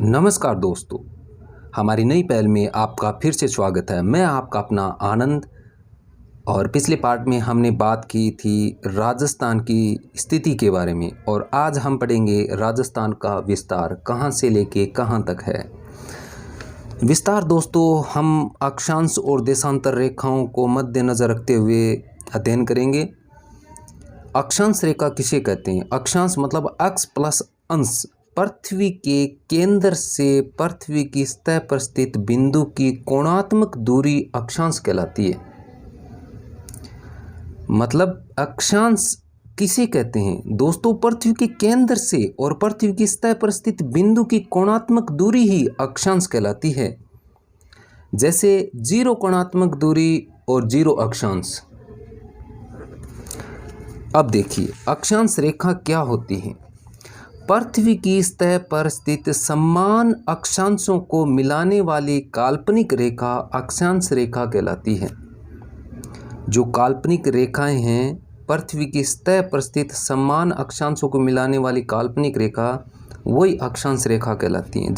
नमस्कार दोस्तों, हमारी नई पहल में आपका फिर से स्वागत है। मैं आपका अपना आनंद। और पिछले पार्ट में हमने बात की थी राजस्थान की स्थिति के बारे में, और आज हम पढ़ेंगे राजस्थान का विस्तार कहां से लेके कहां तक है। विस्तार दोस्तों हम अक्षांश और देशांतर रेखाओं को मद्देनज़र रखते हुए अध्ययन करेंगे। अक्षांश रेखा किसे कहते हैं? अक्षांश मतलब अक्ष प्लस अंश। पृथ्वी के केंद्र से पृथ्वी की सतह पर स्थित बिंदु की कोणात्मक दूरी अक्षांश कहलाती है। मतलब अक्षांश किसे कहते हैं दोस्तों? पृथ्वी के केंद्र से और पृथ्वी की सतह पर स्थित बिंदु की कोणात्मक दूरी ही अक्षांश कहलाती है। जैसे जीरो कोणात्मक दूरी और जीरो अक्षांश। अब देखिए अक्षांश रेखा क्या होती है। पृथ्वी की सतह पर स्थित समान अक्षांशों को मिलाने वाली काल्पनिक रेखा अक्षांश रेखा कहलाती है। जो काल्पनिक रेखाएं हैं, पृथ्वी की सतह पर स्थित समान अक्षांशों को मिलाने वाली काल्पनिक रेखा वही अक्षांश रेखा कहलाती हैं।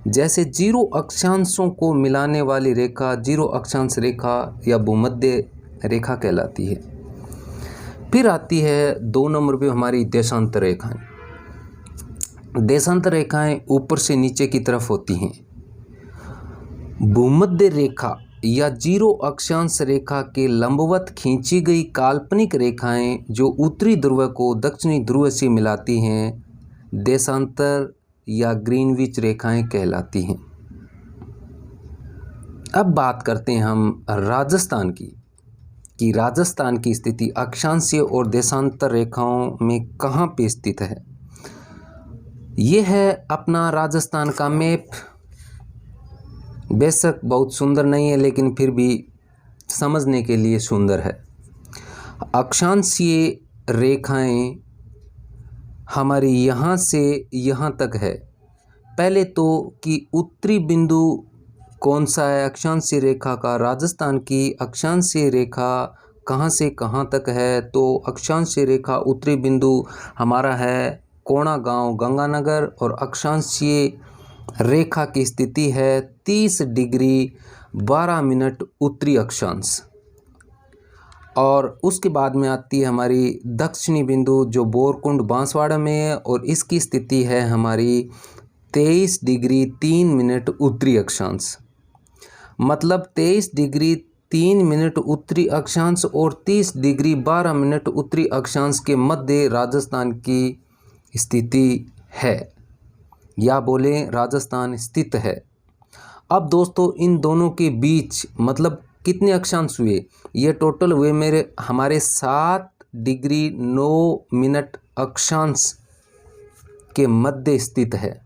जैसे जीरो अक्षांशों को मिलाने वाली रेखा जीरो अक्षांश रेखा या भूमध्य रेखा कहलाती है। फिर आती है 2 नंबर पे हमारी देशांतर रेखाएं। देशांतर रेखाएं ऊपर से नीचे की तरफ होती हैं। भूमध्य रेखा या जीरो अक्षांश रेखा के लंबवत खींची गई काल्पनिक रेखाएं जो उत्तरी ध्रुव को दक्षिणी ध्रुव से मिलाती हैं, देशांतर या ग्रीनविच रेखाएं कहलाती हैं। अब बात करते हैं हम राजस्थान की, कि राजस्थान की स्थिति अक्षांशीय और देशांतर रेखाओं में कहाँ पे स्थित है। ये है अपना राजस्थान का मैप। बेशक बहुत सुंदर नहीं है, लेकिन फिर भी समझने के लिए सुंदर है। अक्षांशीय रेखाएं हमारी यहाँ से यहाँ तक है। पहले तो कि उत्तरी बिंदु कौन सा है अक्षांशीय रेखा का। राजस्थान की अक्षांशीय रेखा कहाँ से कहाँ तक है? तो अक्षांशीय रेखा उत्तरी बिंदु हमारा है कोणा गांव गंगानगर, और अक्षांशीय रेखा की स्थिति है 30 डिग्री 12 मिनट उत्तरी अक्षांश। और उसके बाद में आती है हमारी दक्षिणी बिंदु जो बोरकुंड बांसवाड़ा में है, और इसकी स्थिति है हमारी 23 डिग्री 3 मिनट उत्तरी अक्षांश। मतलब 23 डिग्री 3 मिनट उत्तरी अक्षांश और 30 डिग्री 12 मिनट उत्तरी अक्षांश के मध्य राजस्थान की स्थिति है, या बोले राजस्थान स्थित है। अब दोस्तों इन दोनों के बीच मतलब कितने अक्षांश हुए? ये टोटल हुए हमारे 7 डिग्री 9 मिनट अक्षांश के मध्य स्थित है,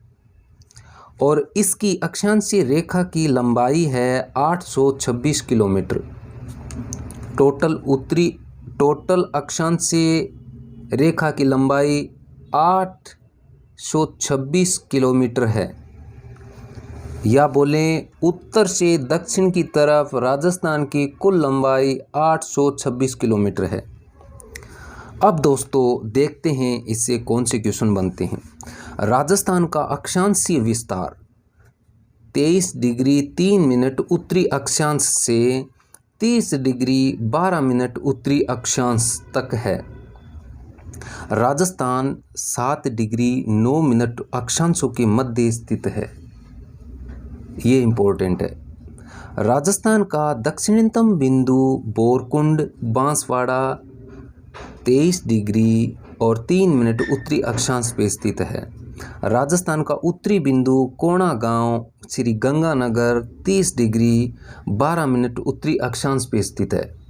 और इसकी अक्षांशीय रेखा की लंबाई है 826 किलोमीटर। टोटल अक्षांशीय रेखा की लंबाई 826 किलोमीटर है, या बोलें उत्तर से दक्षिण की तरफ राजस्थान की कुल लंबाई 826 किलोमीटर है। अब दोस्तों देखते हैं इससे कौन से क्वेश्चन बनते हैं। राजस्थान का अक्षांशीय विस्तार 23 डिग्री 3 मिनट उत्तरी अक्षांश से 30 डिग्री 12 मिनट उत्तरी अक्षांश तक है। राजस्थान 7 डिग्री 9 मिनट अक्षांशों के मध्य स्थित है। ये इम्पोर्टेंट है। राजस्थान का दक्षिणतम बिंदु बोरकुंड बांसवाड़ा 23 डिग्री और 3 मिनट उत्तरी अक्षांश पे स्थित है। राजस्थान का उत्तरी बिंदु कोणा गांव श्री गंगानगर 30 डिग्री 12 मिनट उत्तरी अक्षांश पे स्थित है,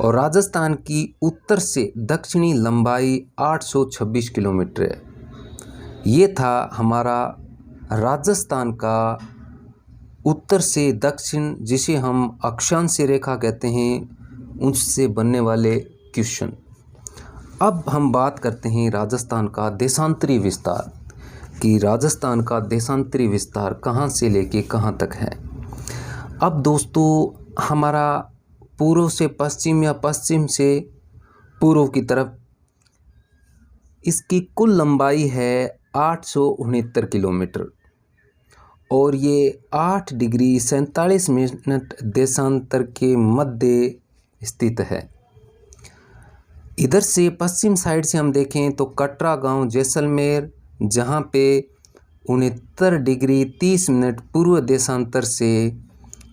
और राजस्थान की उत्तर से दक्षिणी लंबाई 826 किलोमीटर है। ये था हमारा राजस्थान का उत्तर से दक्षिण, जिसे हम अक्षांशीय रेखा कहते हैं, उससे बनने वाले क्वेश्चन। अब हम बात करते हैं राजस्थान का देशांतरी विस्तार, कि राजस्थान का देशांतरी विस्तार कहाँ से लेके कहाँ तक है। अब दोस्तों हमारा पूर्व से पश्चिम या पश्चिम से पूर्व की तरफ इसकी कुल लंबाई है 869 किलोमीटर। और ये 8 डिग्री 47 मिनट देशांतर के मध्य स्थित है। इधर से पश्चिम साइड से हम देखें तो कटरा गांव जैसलमेर, जहां पे 69 डिग्री 30 मिनट पूर्व देशांतर से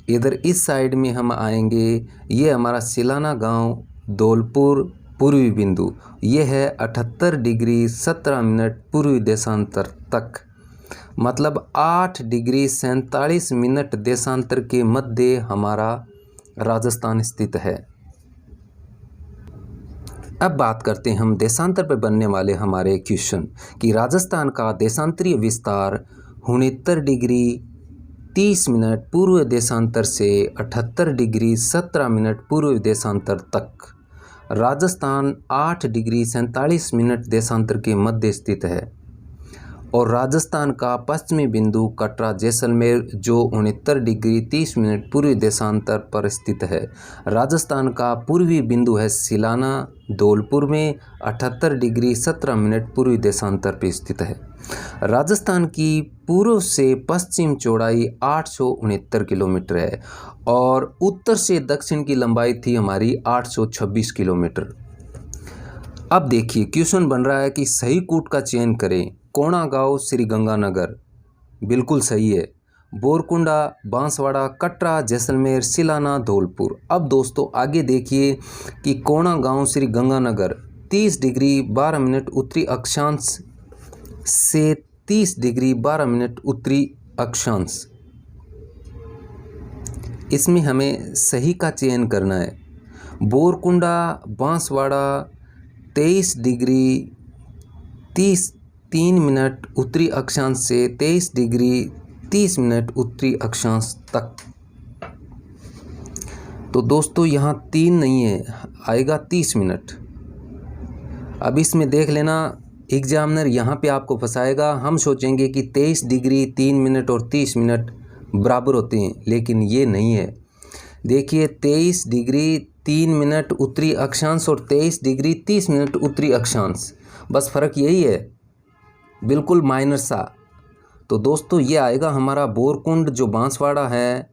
इधर इस साइड में हम आएंगे। ये हमारा सिलाना गांव धौलपुर पूर्वी बिंदु, ये है 78 डिग्री 17 मिनट पूर्वी देशांतर तक, मतलब 8 डिग्री 47 मिनट देशांतर के मध्य हमारा राजस्थान स्थित है। अब बात करते हैं हम देशांतर पर बनने वाले हमारे क्वेश्चन कि राजस्थान का देशांतरीय विस्तार 69 डिग्री 30 मिनट पूर्व देशांतर से 78 डिग्री 17 मिनट पूर्व देशांतर तक राजस्थान 8 डिग्री 47 मिनट देशांतर के मध्य स्थित है। और राजस्थान का पश्चिमी बिंदु कटरा जैसलमेर जो 69 डिग्री 30 मिनट पूर्वी देशांतर पर स्थित है। राजस्थान का पूर्वी बिंदु है सिलाना धौलपुर में 78 डिग्री 17 मिनट पूर्वी देशांतर पर स्थित है। राजस्थान की पूर्व से पश्चिम चौड़ाई 869 किलोमीटर है और उत्तर से दक्षिण की लंबाई थी हमारी 826 किलोमीटर। अब देखिए क्वेश्चन बन रहा है कि सही कूट का चयन करें। कोणा गांव श्री गंगानगर बिल्कुल सही है। बोरकुंडा, बांसवाड़ा, कटरा, जैसलमेर, सिलाना, धौलपुर। अब दोस्तों आगे देखिए कि कोणा गांव श्री गंगानगर 30 डिग्री 12 मिनट उत्तरी अक्षांश से 30 डिग्री 12 मिनट उत्तरी अक्षांश, इसमें हमें सही का चयन करना है। बोरकुंडा, बांसवाड़ा 23 डिग्री 3 मिनट उत्तरी अक्षांश से 23 डिग्री 30 मिनट उत्तरी अक्षांश तक। तो दोस्तों यहाँ 3 नहीं है, आएगा 30 मिनट। अब इसमें देख लेना एग्जामिनर यहाँ पे आपको फंसाएगा। हम सोचेंगे कि 23 डिग्री 3 मिनट और 30 मिनट बराबर होते हैं, लेकिन ये नहीं है। देखिए 23 डिग्री 3 मिनट उत्तरी अक्षांश और 23 डिग्री 30 मिनट उत्तरी अक्षांश, बस फ़र्क यही है, बिल्कुल माइनर सा। तो दोस्तों ये आएगा हमारा बोरकुंड जो बांसवाड़ा है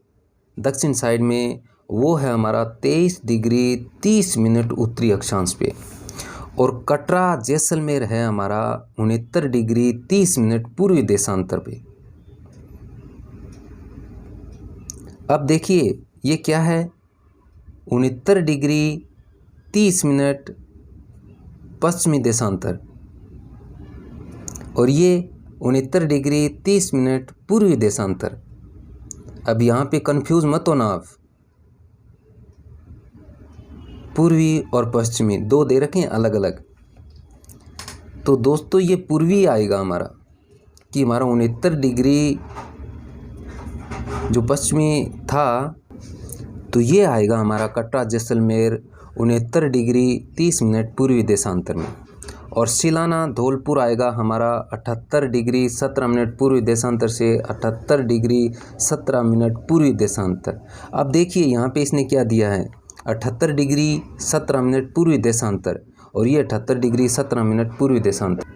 दक्षिण साइड में, वो है हमारा 23 डिग्री 30 मिनट उत्तरी अक्षांश पे। और कटरा जैसलमेर है हमारा 69 डिग्री 30 मिनट पूर्वी देशांतर पे। अब देखिए ये क्या है, 69 डिग्री 30 मिनट पश्चिमी देशांतर और ये 69 डिग्री 30 मिनट पूर्वी देशांतर। अब यहाँ पे कंफ्यूज मत होना आप, पूर्वी और पश्चिमी दो दे रखे हैं अलग अलग। तो दोस्तों ये पूर्वी आएगा हमारा, कि हमारा 69 डिग्री जो पश्चिमी था, तो ये आएगा हमारा कटरा जैसलमेर 69 डिग्री 30 मिनट पूर्वी देशांतर में। और सिलाना धौलपुर आएगा हमारा 78 डिग्री 17 मिनट पूर्वी देशांतर से 78 डिग्री 17 मिनट पूर्वी देशांतर। अब देखिए यहाँ पे इसने क्या दिया है, 78 डिग्री 17 मिनट पूर्वी देशांतर और ये 78 डिग्री 17 मिनट पूर्वी देशांतर।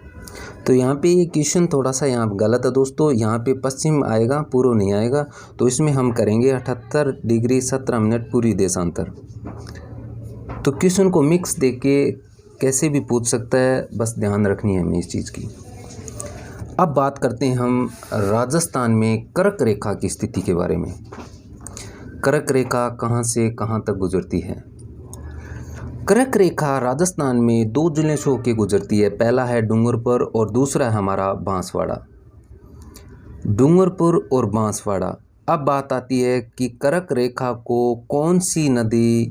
तो यहाँ पे ये क्वेश्चन थोड़ा सा यहाँ गलत है दोस्तों, यहाँ पे पश्चिम आएगा पूर्व नहीं आएगा, तो इसमें हम करेंगे 78 डिग्री 17 मिनट पूर्वी देशांतर। तो क्वेश्चन को मिक्स देके कैसे भी पूछ सकता है, बस ध्यान रखनी है हमें इस चीज़ की। अब बात करते हैं हम राजस्थान में कर्क रेखा की स्थिति के बारे में। कर्क रेखा कहाँ से कहाँ तक गुजरती है। कर्क रेखा राजस्थान में 2 जिलों से होकर गुजरती है। पहला है डूंगरपुर और दूसरा है हमारा बांसवाड़ा। डूंगरपुर और बांसवाड़ा। अब बात आती है कि कर्क रेखा को कौन सी नदी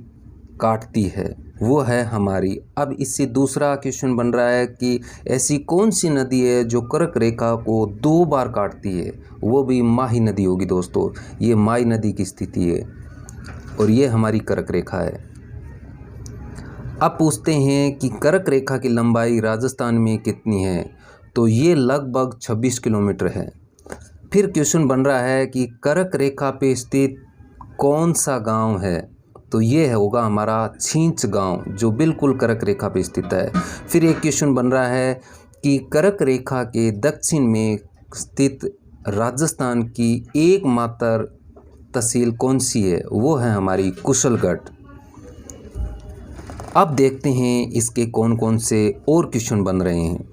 काटती है, वो है हमारी। अब इससे दूसरा क्वेश्चन बन रहा है कि ऐसी कौन सी नदी है जो कर्क रेखा को 2 बार काटती है, वो भी माही नदी होगी दोस्तों। ये माही नदी की स्थिति है और ये हमारी कर्क रेखा है। अब पूछते हैं कि कर्क रेखा की लंबाई राजस्थान में कितनी है, तो ये लगभग 26 किलोमीटर है। फिर क्वेश्चन बन रहा है कि कर्क रेखा पे स्थित कौन सा गांव है, तो ये होगा हमारा छींच गांव जो बिल्कुल कर्क रेखा पे स्थित है। फिर एक क्वेश्चन बन रहा है कि कर्क रेखा के दक्षिण में स्थित राजस्थान की एकमात्र तहसील कौन सी है? वो है हमारी कुशलगढ़। अब देखते हैं इसके कौन कौन से और क्वेश्चन बन रहे हैं।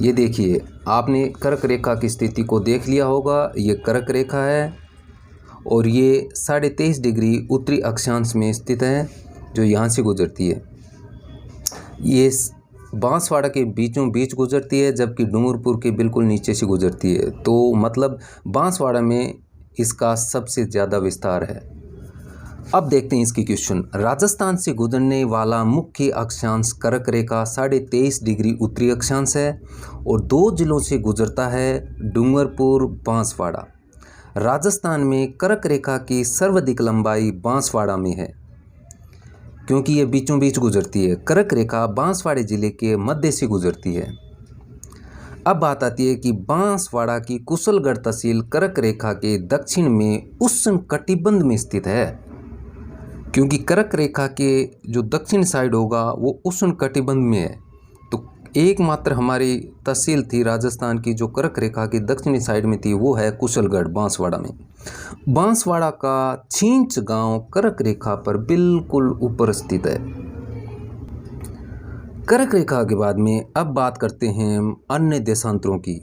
ये देखिए, आपने कर्क रेखा की स्थिति को देख लिया होगा। ये कर्क रेखा है और ये 23.5 डिग्री उत्तरी अक्षांश में स्थित है, जो यहाँ से गुजरती है। ये बांसवाड़ा के बीचों बीच गुजरती है, जबकि डूंगरपुर के बिल्कुल नीचे से गुजरती है। तो मतलब बांसवाड़ा में इसका सबसे ज़्यादा विस्तार है। अब देखते हैं इसकी क्वेश्चन। राजस्थान से गुजरने वाला मुख्य अक्षांश कर्क रेखा 23.5 डिग्री उत्तरी अक्षांश है और 2 जिलों से गुजरता है, डूंगरपुर, बांसवाड़ा। राजस्थान में कर्क रेखा की सर्वाधिक लंबाई बांसवाड़ा में है, क्योंकि ये बीचों बीच गुजरती है। कर्क रेखा बांसवाड़े जिले के मध्य से गुजरती है। अब बात आती है कि बांसवाड़ा की कुशलगढ़ तहसील कर्क रेखा के दक्षिण में उष्ण कटिबंध में स्थित है, क्योंकि कर्क रेखा के जो दक्षिण साइड होगा वो उष्ण कटिबंध में है। तो एकमात्र हमारी तहसील थी राजस्थान की जो कर्क रेखा की दक्षिणी साइड में थी, वो है कुशलगढ़ बांसवाड़ा में। बांसवाड़ा का छींच गांव कर्क रेखा पर बिल्कुल ऊपर स्थित है। कर्क रेखा के बाद में अब बात करते हैं अन्य देशांतरों की।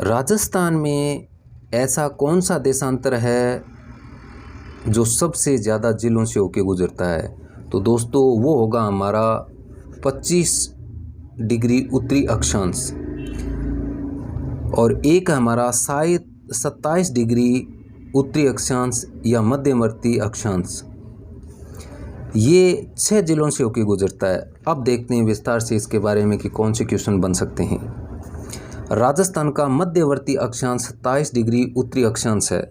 राजस्थान में ऐसा कौन सा देशांतर है जो सबसे ज़्यादा जिलों से होकर गुजरता है? तो दोस्तों वो होगा हमारा 25 डिग्री उत्तरी अक्षांश, और एक हमारा शायद 27 डिग्री उत्तरी अक्षांश या मध्यवर्ती अक्षांश। ये 6 जिलों से होकर गुजरता है। अब देखते हैं विस्तार से इसके बारे में कि कौन से क्वेश्चन बन सकते हैं। राजस्थान का मध्यवर्ती अक्षांश 27 डिग्री उत्तरी अक्षांश है।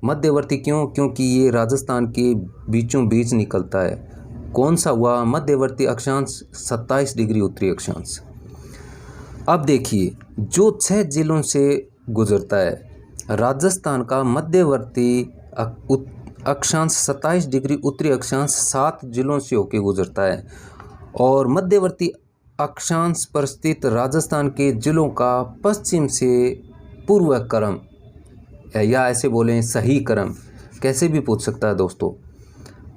मध्यवर्ती क्यों? क्योंकि ये राजस्थान के बीचों बीच निकलता है। कौन सा हुआ मध्यवर्ती अक्षांश? 27 डिग्री उत्तरी अक्षांश। अब देखिए, जो 6 जिलों से गुजरता है, राजस्थान का मध्यवर्ती अक्षांश 27 डिग्री उत्तरी अक्षांश 7 जिलों से होकर गुजरता है, और मध्यवर्ती अक्षांश पर स्थित राजस्थान के जिलों का पश्चिम से पूर्व क्रम, या ऐसे बोलें सही क्रम, कैसे भी पूछ सकता है दोस्तों।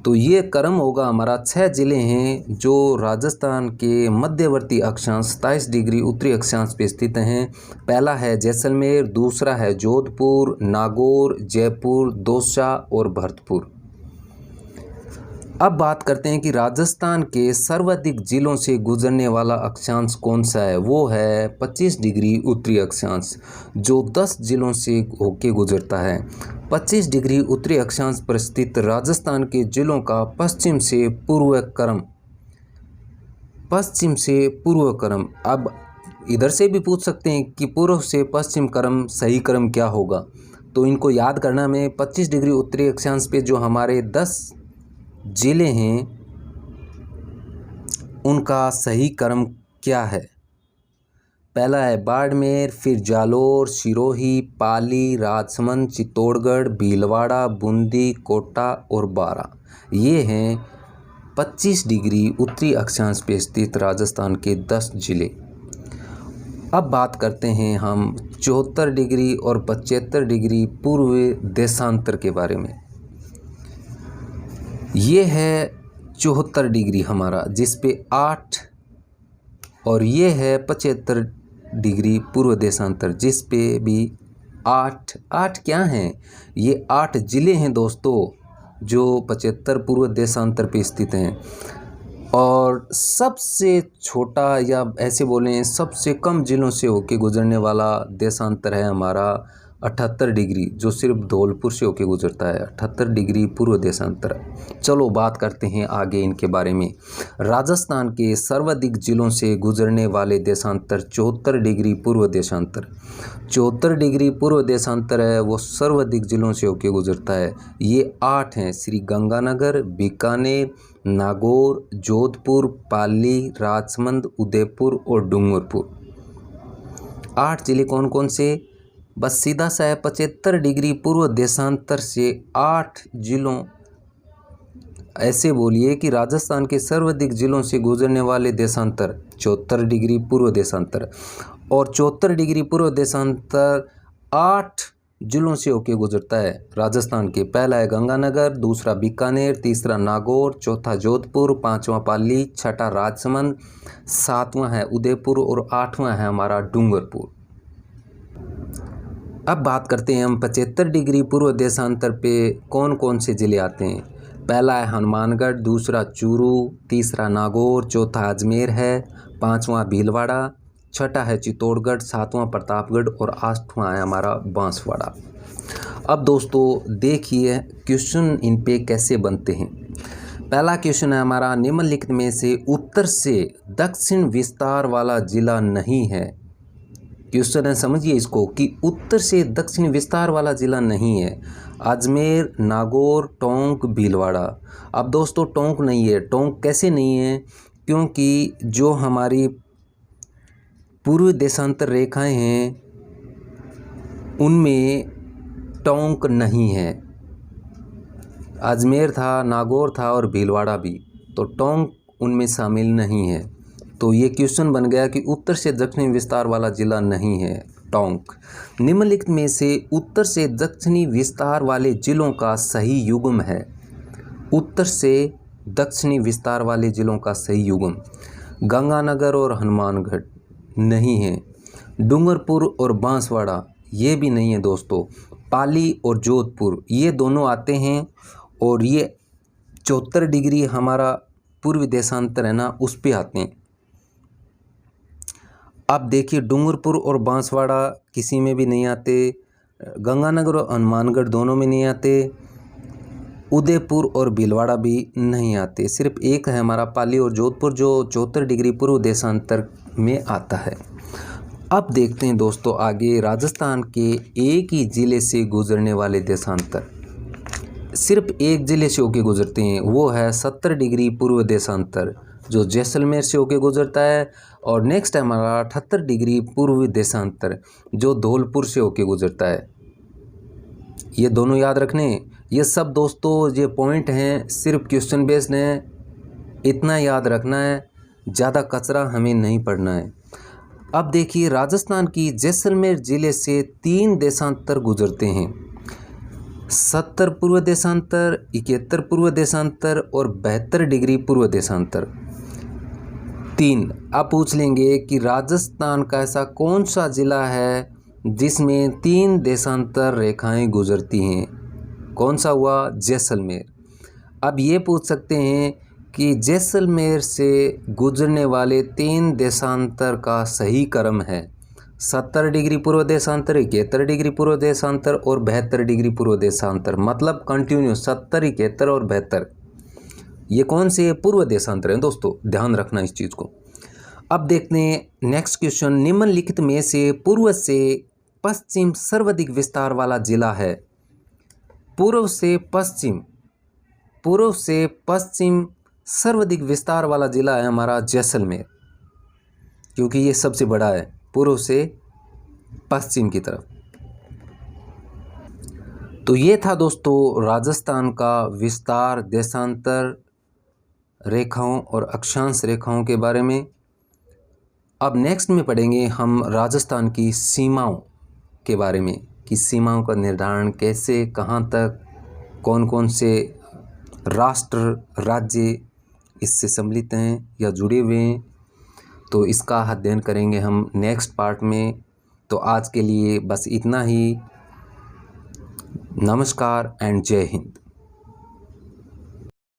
तो ये क्रम होगा हमारा 6 ज़िले हैं जो राजस्थान के मध्यवर्ती अक्षांश 27 डिग्री उत्तरी अक्षांश पे स्थित हैं। पहला है जैसलमेर, दूसरा है जोधपुर, नागौर, जयपुर, दौसा और भरतपुर। अब बात करते हैं कि राजस्थान के सर्वाधिक जिलों से गुजरने वाला अक्षांश कौन सा है? वो है 25 डिग्री उत्तरी अक्षांश, जो 10 जिलों से होके गुजरता है। 25 डिग्री उत्तरी अक्षांश पर स्थित राजस्थान के जिलों का पश्चिम से पूर्व क्रम। अब इधर से भी पूछ सकते हैं कि पूर्व से पश्चिम क्रम सही क्रम क्या होगा, तो इनको याद करना में 25 डिग्री उत्तरी अक्षांश पे जो हमारे 10 जिले हैं उनका सही क्रम क्या है। पहला है बाड़मेर, फिर जालोर, सिरोही, पाली, राजसमंद, चित्तौड़गढ़, भीलवाड़ा, बूंदी, कोटा और बारा। ये हैं 25 डिग्री उत्तरी अक्षांश पे स्थित राजस्थान के 10 जिले। अब बात करते हैं हम 74 डिग्री और 75 डिग्री पूर्व देशांतर के बारे में। ये है 74 डिग्री हमारा, जिस पे 8, और ये है 75 डिग्री पूर्व देशांतर, जिस पे भी 8 क्या हैं? ये 8 ज़िले हैं दोस्तों जो 75 पूर्व देशांतर पे स्थित हैं। और सबसे छोटा, या ऐसे बोलें सबसे कम ज़िलों से होके गुजरने वाला देशांतर है हमारा 78 डिग्री, जो सिर्फ धौलपुर से होके गुजरता है। 78 डिग्री पूर्व देशांतर। चलो बात करते हैं आगे इनके बारे में। राजस्थान के सर्वाधिक जिलों से गुजरने वाले देशांतर 74 डिग्री पूर्व देशांतर। 74 डिग्री पूर्व देशांतर है वो सर्वाधिक जिलों से होके गुजरता है। ये 8 हैं: श्री गंगानगर, बीकानेर, नागौर, जोधपुर, पाली, राजसमंद, उदयपुर और डूंगरपुर। 8 जिले कौन कौन से? बस सीधा सा है, 75 डिग्री पूर्व देशांतर से 8 जिलों। ऐसे बोलिए कि राजस्थान के सर्वाधिक जिलों से गुजरने वाले देशांतर 74 डिग्री पूर्व देशांतर। और 74 डिग्री पूर्व देशांतर 8 जिलों से होकर गुजरता है राजस्थान के। पहला है गंगानगर, दूसरा बीकानेर, तीसरा नागौर, चौथा जोधपुर, पांचवा पाली, छठा राजसमंद, सातवां है उदयपुर और आठवां है हमारा डूंगरपुर। अब बात करते हैं हम 75 डिग्री पूर्व देशांतर पे कौन कौन से ज़िले आते हैं। पहला है हनुमानगढ़, दूसरा चूरू, तीसरा नागौर, चौथा अजमेर है, पांचवा भीलवाड़ा, छठा है चित्तौड़गढ़, सातवां प्रतापगढ़ और आठवां है हमारा बांसवाड़ा। अब दोस्तों देखिए क्वेश्चन इन पे कैसे बनते हैं। पहला क्वेश्चन है हमारा, निम्नलिखित में से उत्तर से दक्षिण विस्तार वाला जिला नहीं है। क्वेश्चन है, समझिए इसको, कि उत्तर से दक्षिण विस्तार वाला जिला नहीं है। अजमेर, नागौर, टोंक, भीलवाड़ा। अब दोस्तों टोंक नहीं है। टोंक कैसे नहीं है? क्योंकि जो हमारी पूर्व देशांतर रेखाएं हैं उनमें टोंक नहीं है। अजमेर था, नागौर था और भीलवाड़ा भी, तो टोंक उनमें शामिल नहीं है। तो ये क्वेश्चन बन गया कि उत्तर से दक्षिणी विस्तार वाला जिला नहीं है टोंक। निम्नलिखित में से उत्तर से दक्षिणी विस्तार वाले जिलों का सही युग्म है। उत्तर से दक्षिणी विस्तार वाले जिलों का सही युग्म गंगानगर और हनुमानगढ़ नहीं है। डूंगरपुर और बांसवाड़ा ये भी नहीं है दोस्तों। पाली और जोधपुर ये दोनों आते हैं और ये 74 डिग्री हमारा पूर्वी देशांतर है ना, उस पे आते हैं। अब देखिए डूंगरपुर और बांसवाड़ा किसी में भी नहीं आते, गंगानगर और हनुमानगढ़ दोनों में नहीं आते, उदयपुर और भीलवाड़ा भी नहीं आते। सिर्फ एक है हमारा पाली और जोधपुर जो 74 डिग्री पूर्व देशांतर में आता है। अब देखते हैं दोस्तों आगे राजस्थान के एक ही ज़िले से गुजरने वाले देशांतर। सिर्फ एक ज़िले से होके गुजरते हैं, वो है 70 डिग्री पूर्व देशांतर जो जैसलमेर से होके गुजरता है। और नेक्स्ट है हमारा 78 डिग्री पूर्व देशांतर जो धौलपुर से होके गुजरता है। ये दोनों याद रखने। ये सब दोस्तों ये पॉइंट हैं, सिर्फ क्वेश्चन बेस्ड हैं, इतना याद रखना है, ज़्यादा कचरा हमें नहीं पढ़ना है। अब देखिए राजस्थान की जैसलमेर ज़िले से 3 देशांतर गुजरते हैं, 70 पूर्व देशांतर, 71 पूर्व देशांतर और 72 डिग्री पूर्व देशांतर 3। आप पूछ लेंगे कि राजस्थान का ऐसा कौन सा ज़िला है जिसमें 3 देशांतर रेखाएं गुजरती हैं? कौन सा हुआ? जैसलमेर। अब ये पूछ सकते हैं कि जैसलमेर से गुजरने वाले 3 देशांतर का सही क्रम है 70 डिग्री पूर्व देशांतर, 71 डिग्री पूर्व देशांतर और 72 डिग्री पूर्व देशांतर, मतलब कंटिन्यू 70, 71 और 72। ये कौन से पूर्व देशांतर हैं दोस्तों, ध्यान रखना इस चीज़ को। अब देखते हैं नेक्स्ट क्वेश्चन, निम्नलिखित में से पूर्व से पश्चिम सर्वाधिक विस्तार वाला जिला है। पूर्व से पश्चिम सर्वाधिक विस्तार वाला जिला है हमारा जैसलमेर, क्योंकि ये सबसे बड़ा है पूर्व से पश्चिम की तरफ। तो ये था दोस्तों राजस्थान का विस्तार, देशांतर रेखाओं और अक्षांश रेखाओं के बारे में। अब नेक्स्ट में पढ़ेंगे हम राजस्थान की सीमाओं के बारे में, कि सीमाओं का निर्धारण कैसे, कहाँ तक, कौन कौन से राष्ट्र राज्य इससे सम्मिलित हैं या जुड़े हुए हैं। तो इसका अध्ययन करेंगे हम नेक्स्ट पार्ट में। तो आज के लिए बस इतना ही। नमस्कार एंड जय हिंद।